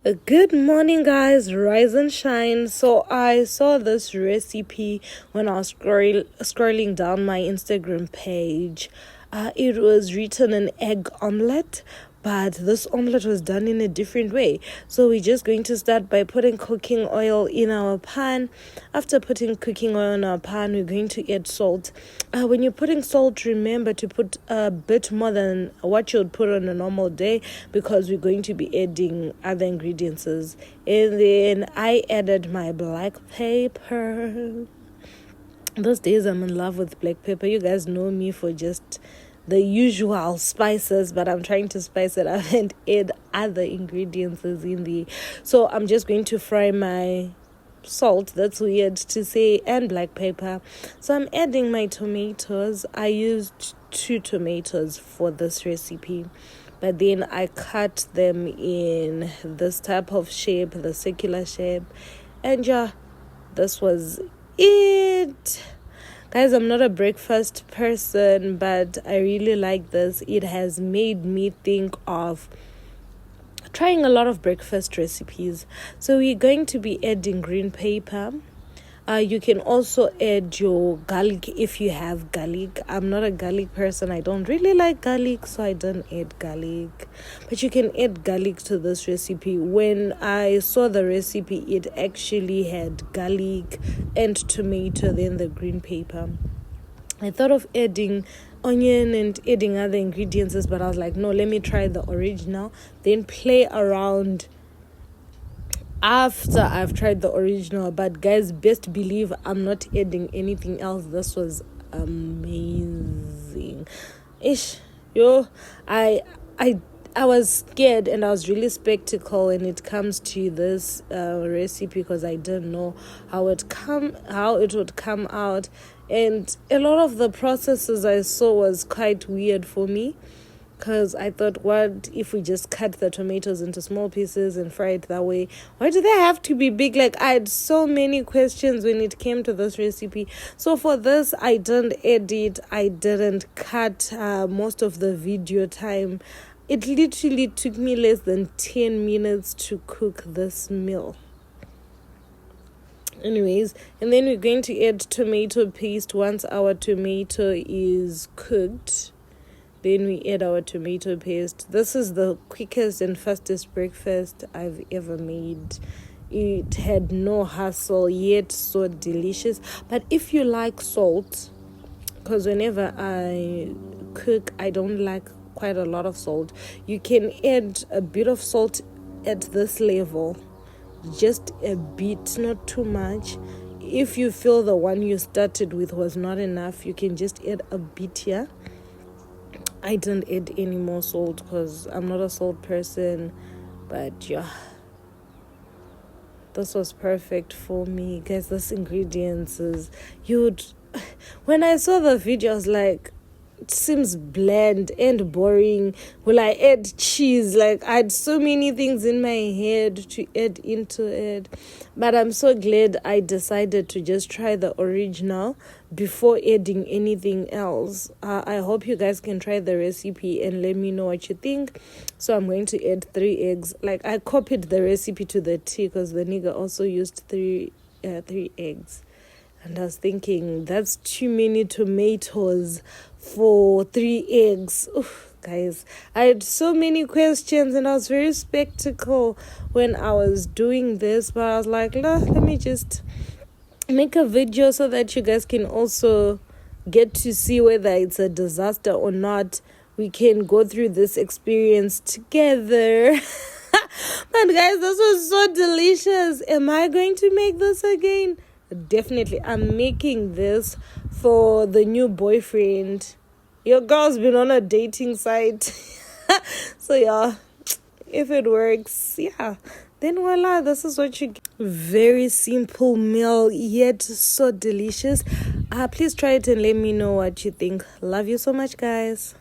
Good morning, guys. Rise and shine. So I saw this recipe when I was scrolling down my Instagram page. It was written an egg omelette, but this omelette was done in a different way. So we're just going to start by putting cooking oil in our pan. After putting cooking oil in our pan, we're going to add salt. When you're putting salt, remember to put a bit more than what you would put on a normal day, because we're going to be adding other ingredients. And then I added my black pepper. Those days I'm in love with black pepper. You guys know me for just the usual spices, but I'm trying to spice it up and add other ingredients in there. So I'm just going to fry my salt, that's weird to say, and black pepper. So I'm adding my tomatoes. I used 2 tomatoes for this recipe, but then I cut them in this type of shape, the circular shape, and yeah, this was it. Guys, I'm not a breakfast person, but I really like this. It has made me think of trying a lot of breakfast recipes. So we're going to be adding green pepper. You can also add your garlic if you have garlic. I'm not a garlic person. I don't really like garlic, so I don't add garlic. But you can add garlic to this recipe. When I saw the recipe, it actually had garlic and tomato, then the green pepper. I thought of adding onion and adding other ingredients, but I was like, no, let me try the original, then play around after I've tried the original. But guys, best believe I'm not adding anything else. This was amazing. I was scared, and I was really skeptical when it comes to this recipe, because I didn't know how it would come out, and a lot of the processes I saw was quite weird for me, because I thought, what if we just cut the tomatoes into small pieces and fry it that way? Why do they have to be big? Like, I had so many questions when it came to this recipe. So for this, I didn't edit. I didn't cut most of the video time. It literally took me less than 10 minutes to cook this meal. Anyways, and then we're going to add tomato paste once our tomato is cooked. Then we add our tomato paste. This is the quickest and fastest breakfast I've ever made. It had no hassle, yet so delicious. But if you like salt, because whenever I cook, I don't like quite a lot of salt, you can add a bit of salt at this level. Just a bit, not too much. If you feel the one you started with was not enough, you can just add a bit here. I didn't add any more salt because I'm not a salt person, but yeah, this was perfect for me. Guys, this ingredients is, when I saw the video, I was like, it seems bland and boring. Will I add cheese? Like, I had so many things in my head to add into it. But I'm so glad I decided to just try the original before adding anything else. I hope you guys can try the recipe and let me know what you think. So I'm going to add 3 eggs. Like, I copied the recipe to the T, because the nigga also used 3 eggs. And I was thinking, that's too many tomatoes for 3 eggs. Oof, guys, I had so many questions, and I was very skeptical when I was doing this. But I was like, let me just make a video so that you guys can also get to see whether it's a disaster or not. We can go through this experience together. But guys, this was so delicious. Am I going to make this again? Definitely. I'm making this for the new boyfriend. Your girl's been on a dating site. So yeah, if it works, yeah, then voila, this is what you get. Very simple meal, yet so delicious. Please try it and let me know what you think. Love you so much, guys.